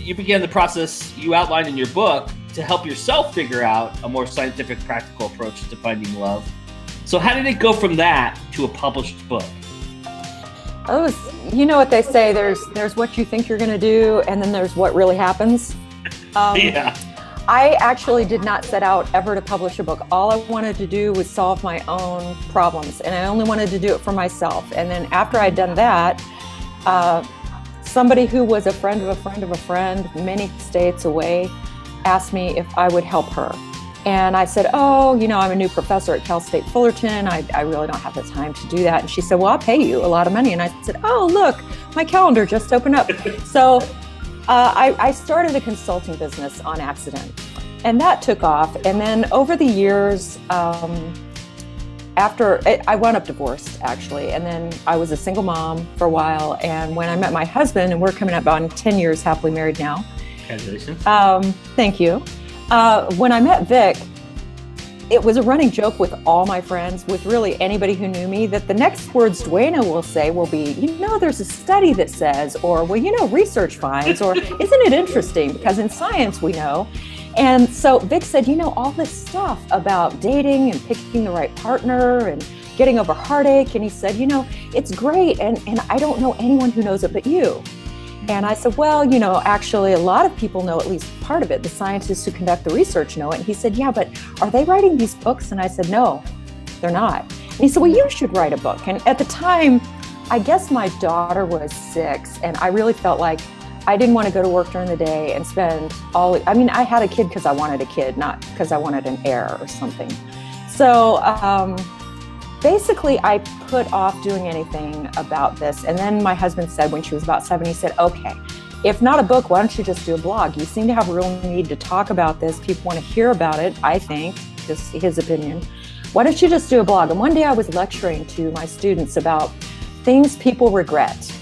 you began the process you outlined in your book to help yourself figure out a more scientific, practical approach to finding love. So how did it go from that to a published book? You know what they say, there's what you think you're going to do, and then there's what really happens. Yeah. I actually did not set out ever to publish a book. All I wanted to do was solve my own problems, and I only wanted to do it for myself. And then after I'd done that, somebody who was a friend of a friend of a friend many states away asked me if I would help her. And I said, oh, you know, I'm a new professor at Cal State Fullerton. I really don't have the time to do that. And she said, well, I'll pay you a lot of money. And I said, oh, look, my calendar just opened up. So I started a consulting business on accident, and that took off. And then over the years, after I wound up divorced, actually, and then I was a single mom for a while. And when I met my husband, and we're coming up on 10 years happily married now. Congratulations. Thank you. When I met Vic, it was a running joke with all my friends, with really anybody who knew me, that the next words Duana will say will be, you know, there's a study that says, or, well, you know, research finds, or isn't it interesting? Because in science we know. And so Vic said, you know, all this stuff about dating and picking the right partner and getting over heartache. And he said, you know, it's great. And I don't know anyone who knows it but you. And I said, well, you know, actually, a lot of people know at least part of it. The scientists who conduct the research know it. And he said, yeah, but are they writing these books? And I said, no, they're not. And he said, well, you should write a book. And at the time, I guess my daughter was 6, and I really felt like I didn't want to go to work during the day and spend I had a kid because I wanted a kid, not because I wanted an heir or something. So basically, I put off doing anything about this. And then my husband said, when she was about 7, he said, okay, if not a book, why don't you just do a blog? You seem to have a real need to talk about this. People want to hear about it, I think, just his opinion. Why don't you just do a blog? And one day I was lecturing to my students about things people regret.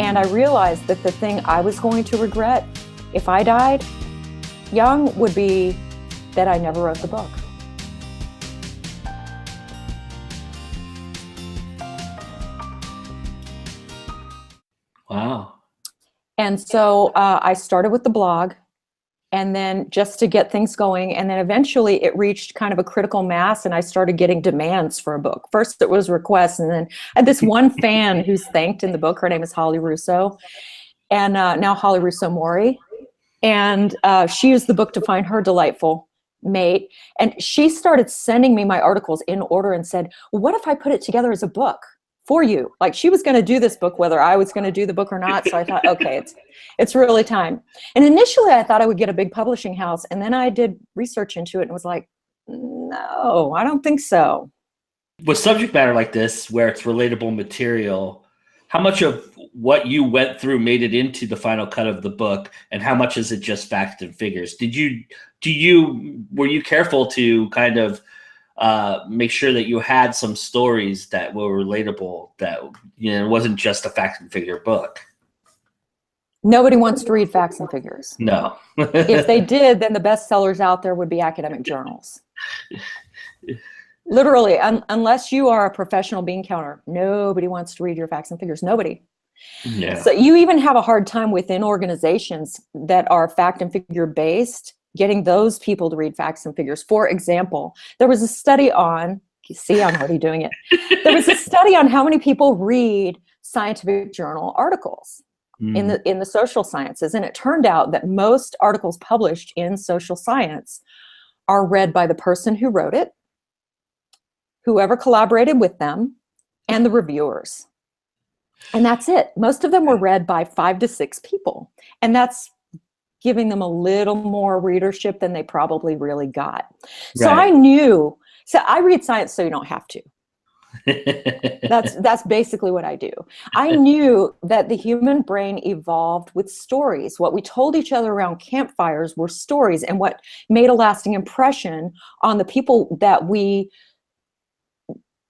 And I realized that the thing I was going to regret if I died young would be that I never wrote the book. Wow. And so I started with the blog, and then just to get things going. And then eventually it reached kind of a critical mass, and I started getting demands for a book. First it was requests, and then I had this one fan who's thanked in the book. Her name is Holly Russo, and now Holly Russo Mori. And she used the book to find her delightful mate. And she started sending me my articles in order and said, well, what if I put it together as a book for you? Like, she was going to do this book whether I was going to do the book or not. So I thought, okay, it's really time. And initially I thought I would get a big publishing house, and then I did research into it and was like, no, I don't think so. With subject matter like this, where it's relatable material, how much of what you went through made it into the final cut of the book, and how much is it just facts and figures? Were you careful to kind of make sure that you had some stories that were relatable, that, you know, it wasn't just a fact and figure book? Nobody wants to read facts and figures. No. If they did, then the best sellers out there would be academic journals. Literally, unless you are a professional bean counter, nobody wants to read your facts and figures. Nobody. Yeah. So you even have a hard time within organizations that are fact and figure based, getting those people to read facts and figures. For example, there was a study on, you see, I'm already doing it. There was a study on how many people read scientific journal articles in the social sciences. And it turned out that most articles published in social science are read by the person who wrote it, whoever collaborated with them, and the reviewers. And that's it. Most of them were read by 5 to 6 people. And that's giving them a little more readership than they probably really got. So Right. I read science so you don't have to. That's basically what I do. I knew that the human brain evolved with stories. What we told each other around campfires were stories, and what made a lasting impression on the people that we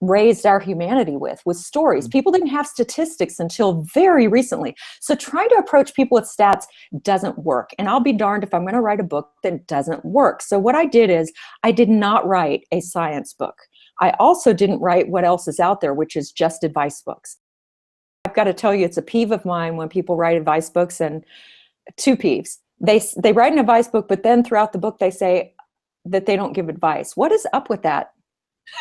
raised our humanity with was stories. People didn't have statistics until very recently. So trying to approach people with stats doesn't work. And I'll be darned if I'm going to write a book that doesn't work. So what I did is I did not write a science book. I also didn't write what else is out there, which is just advice books. I've got to tell you, it's a peeve of mine when people write advice books and Two peeves. They write an advice book, but then throughout the book they say that they don't give advice. What is up with that?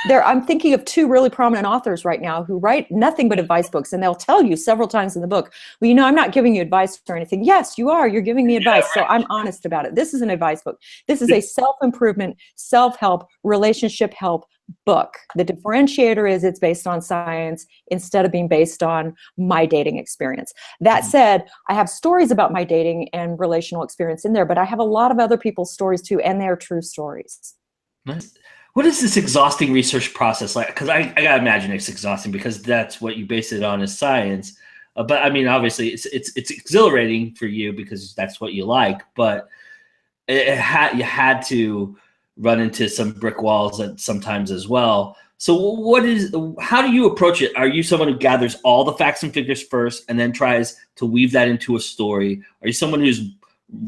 I'm thinking of two really prominent authors right now who write nothing but advice books, and they'll tell you several times in the book, well, I'm not giving you advice or anything. Yes, you are. You're giving me advice. So I'm honest about it. This is an advice book. This is a self-improvement, self-help, relationship help book. The differentiator is it's based on science instead of being based on my dating experience. That said, I have stories about my dating and relational experience in there, but I have a lot of other people's stories too, and they're true stories. Nice. What is this exhausting research process like? Because I gotta imagine it's exhausting because that's what you base it on is science. But I mean, obviously, it's exhilarating for you because that's what you like. But you had to run into some brick walls sometimes as well. So how do you approach it? Are you someone who gathers all the facts and figures first and then tries to weave that into a story? Are you someone who's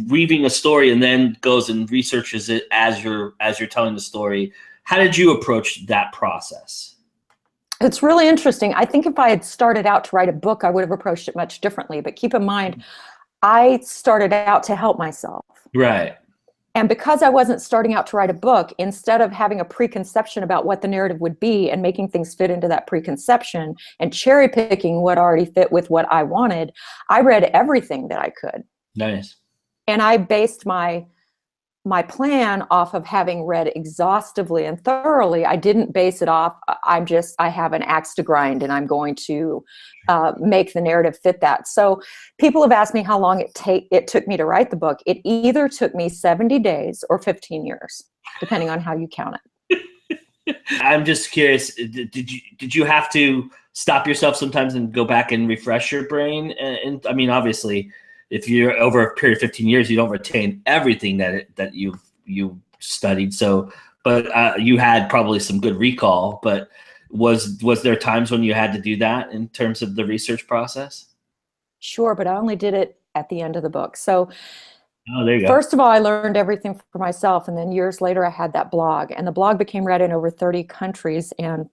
weaving a story and then goes and researches it as you're telling the story? How did you approach that process? It's really interesting. I think if I had started out to write a book, I would have approached it much differently. But keep in mind, I started out to help myself. Right. And because I wasn't starting out to write a book, instead of having a preconception about what the narrative would be and making things fit into that preconception and cherry picking what already fit with what I wanted, I read everything that I could. Nice. And I based my plan off of having read exhaustively and thoroughly. I didn't base it off, I have an axe to grind and I'm going to make the narrative fit that. So people have asked me how long it took me to write the book. It either took me 70 days or 15 years, depending on how you count it. I'm just curious, did you have to stop yourself sometimes and go back and refresh your brain? And I mean, obviously, if you're over a period of 15 years, you don't retain everything that you studied. So, but you had probably some good recall. But was there times when you had to do that in terms of the research process? Sure, but I only did it at the end of the book. So, there you go. First of all, I learned everything for myself, and then years later, I had that blog, and the blog became read in over 30 countries. And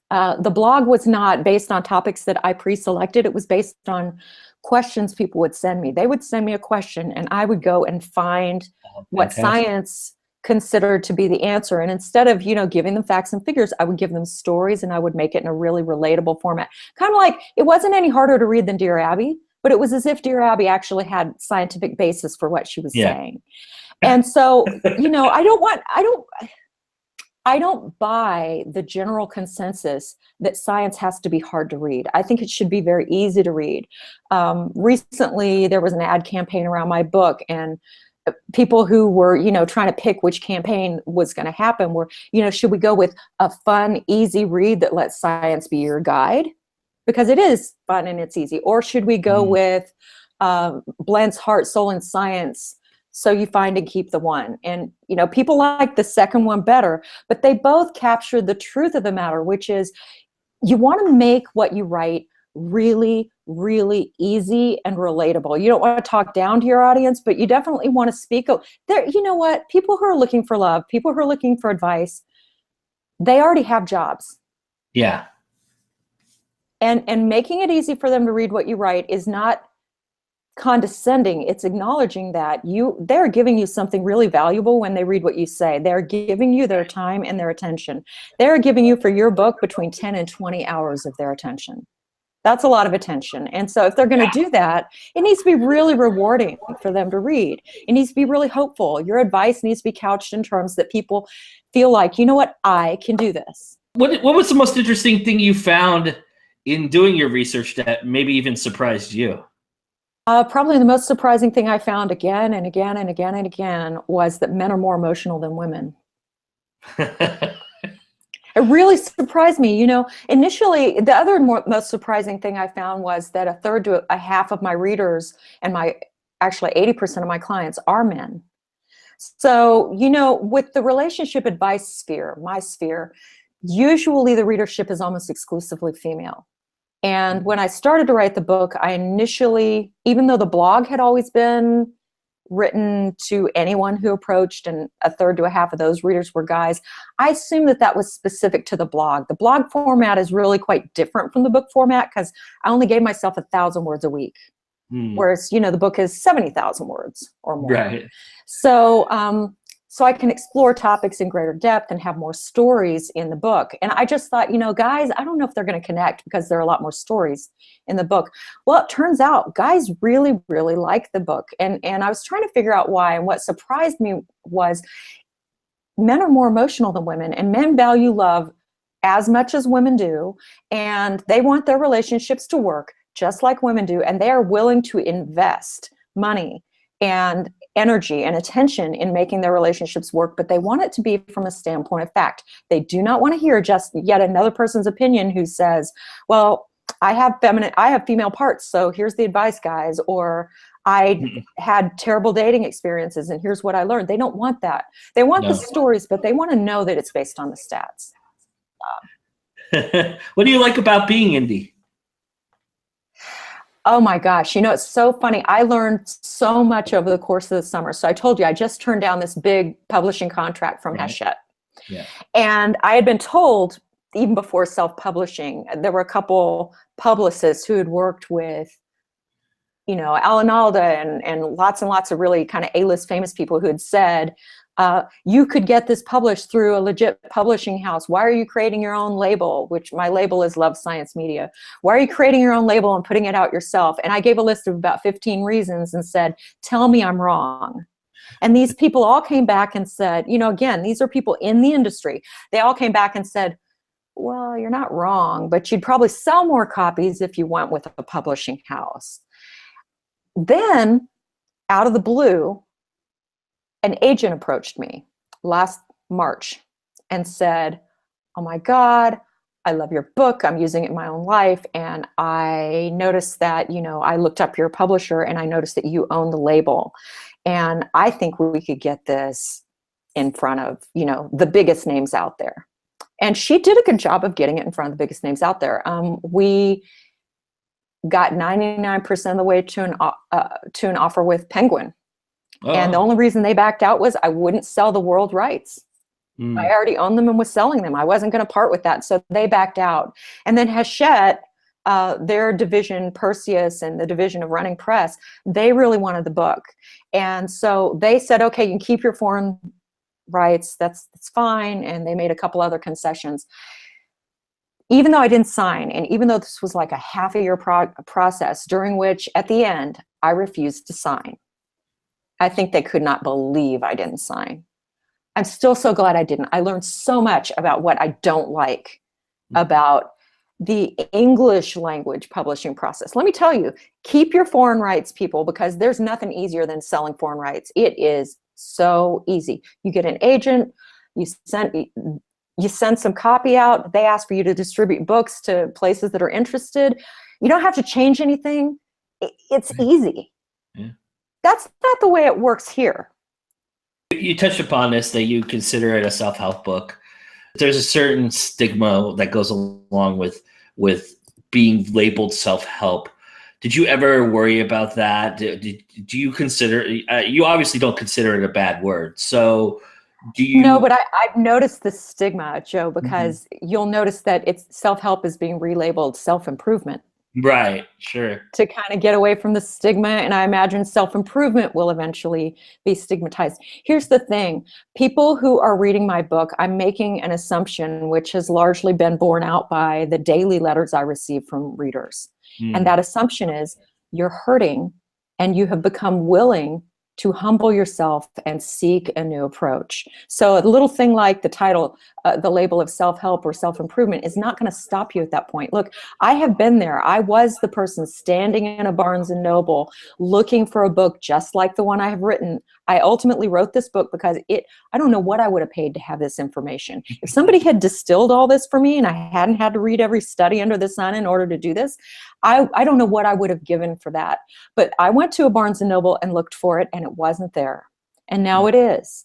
the blog was not based on topics that I pre-selected. It was based on questions people would send me. They would send me a question and I would go and find what science considered to be the answer. And instead of, giving them facts and figures, I would give them stories and I would make it in a really relatable format. Kind of like, it wasn't any harder to read than Dear Abby, but it was as if Dear Abby actually had scientific basis for what she was saying. And so, I don't buy the general consensus that science has to be hard to read. I think it should be very easy to read. Recently, there was an ad campaign around my book, and people who were, trying to pick which campaign was going to happen were, should we go with a fun, easy read that lets science be your guide? Because it is fun and it's easy. Or should we go with blends heart, soul, and science, so you find and keep the one? And, people like the second one better, but they both capture the truth of the matter, which is you want to make what you write really, really easy and relatable. You don't want to talk down to your audience, but you definitely want to speak. There, you know what? People who are looking for love, people who are looking for advice, they already have jobs. Yeah. And making it easy for them to read what you write is not condescending. It's acknowledging that they're giving you something really valuable when they read what you say. They're giving you their time and their attention. They're giving you for your book between 10 and 20 hours of their attention. That's a lot of attention. And so if they're going to do that, it needs to be really rewarding for them to read. It needs to be really hopeful. Your advice needs to be couched in terms that people feel like, you know what, I can do this. What was the most interesting thing you found in doing your research that maybe even surprised you? Probably the most surprising thing I found again and again and again and again was that men are more emotional than women. It really surprised me. Initially, the other most surprising thing I found was that a third to a half of my readers and actually 80% of my clients are men. So, with the relationship advice sphere, my sphere, usually the readership is almost exclusively female. And when I started to write the book, I initially, even though the blog had always been written to anyone who approached, and a third to a half of those readers were guys, I assumed that was specific to the blog. The blog format is really quite different from the book format because I only gave myself 1,000 words a week. Hmm. Whereas, the book is 70,000 words or more. Right. So, so I can explore topics in greater depth and have more stories in the book. And I just thought, guys, I don't know if they're going to connect because there are a lot more stories in the book. Well, it turns out guys really, really like the book. And I was trying to figure out why. And what surprised me was men are more emotional than women, and men value love as much as women do. And they want their relationships to work just like women do. And they are willing to invest money and energy and attention in making their relationships work, but they want it to be from a standpoint of fact. They do not want to hear just yet another person's opinion who says, well, I have female parts, so here's the advice, guys, or I had terrible dating experiences and here's what I learned. They don't want that. They want the stories, but they want to know that it's based on the stats. What do you like about being indie? Oh my gosh, it's so funny. I learned so much over the course of the summer. So I told you, I just turned down this big publishing contract from Hachette. Yeah. And I had been told, even before self-publishing, there were a couple publicists who had worked with, Alan Alda and lots of really kind of A-list famous people who had said, you could get this published through a legit publishing house. Why are you creating your own label? Which my label is Love Science Media. Why are you creating your own label and putting it out yourself? And I gave a list of about 15 reasons and said, tell me I'm wrong. And these people all came back and said, again, these are people in the industry. They all came back and said, well, you're not wrong, but you'd probably sell more copies if you went with a publishing house. Then, out of the blue, an agent approached me last March and said, oh my God, I love your book. I'm using it in my own life. And I noticed that, I looked up your publisher and I noticed that you own the label. And I think we could get this in front of, the biggest names out there. And she did a good job of getting it in front of the biggest names out there. We got 99% of the way to an offer with Penguin. Oh. And the only reason they backed out was I wouldn't sell the world rights. I already owned them and was selling them. I wasn't going to part with that. So they backed out. And then Hachette, their division, Perseus, and the division of Running Press, they really wanted the book. And so they said, okay, you can keep your foreign rights. That's fine. And they made a couple other concessions. Even though I didn't sign, and even though this was like a half a year process, during which at the end, I refused to sign. I think they could not believe I didn't sign. I'm still so glad I didn't. I learned so much about what I don't like about the English language publishing process. Let me tell you, keep your foreign rights, people, because there's nothing easier than selling foreign rights. It is so easy. You get an agent, you send some copy out, they ask for you to distribute books to places that are interested. You don't have to change anything. It's easy. Yeah. That's not the way it works here. You touched upon this, that you consider it a self-help book. There's a certain stigma that goes along with being labeled self-help. Did you ever worry about that? Do you consider, you obviously don't consider it a bad word. So do you? No, but I've noticed the stigma, Joe, because you'll notice that self-help is being relabeled self-improvement. Right, sure. To kind of get away from the stigma. And I imagine self-improvement will eventually be stigmatized. Here's the thing. People who are reading my book, I'm making an assumption which has largely been borne out by the daily letters I receive from readers. And that assumption is you're hurting and you have become willing to humble yourself and seek a new approach. So a little thing like the title, the label of self-help or self-improvement is not going to stop you at that point. Look, I have been there. I was the person standing in a Barnes and Noble looking for a book just like the one I have written. I ultimately wrote this book because I don't know what I would have paid to have this information. If somebody had distilled all this for me and I hadn't had to read every study under the sun in order to do this, I don't know what I would have given for that. But I went to a Barnes and Noble and looked for it and it wasn't there. And now it is.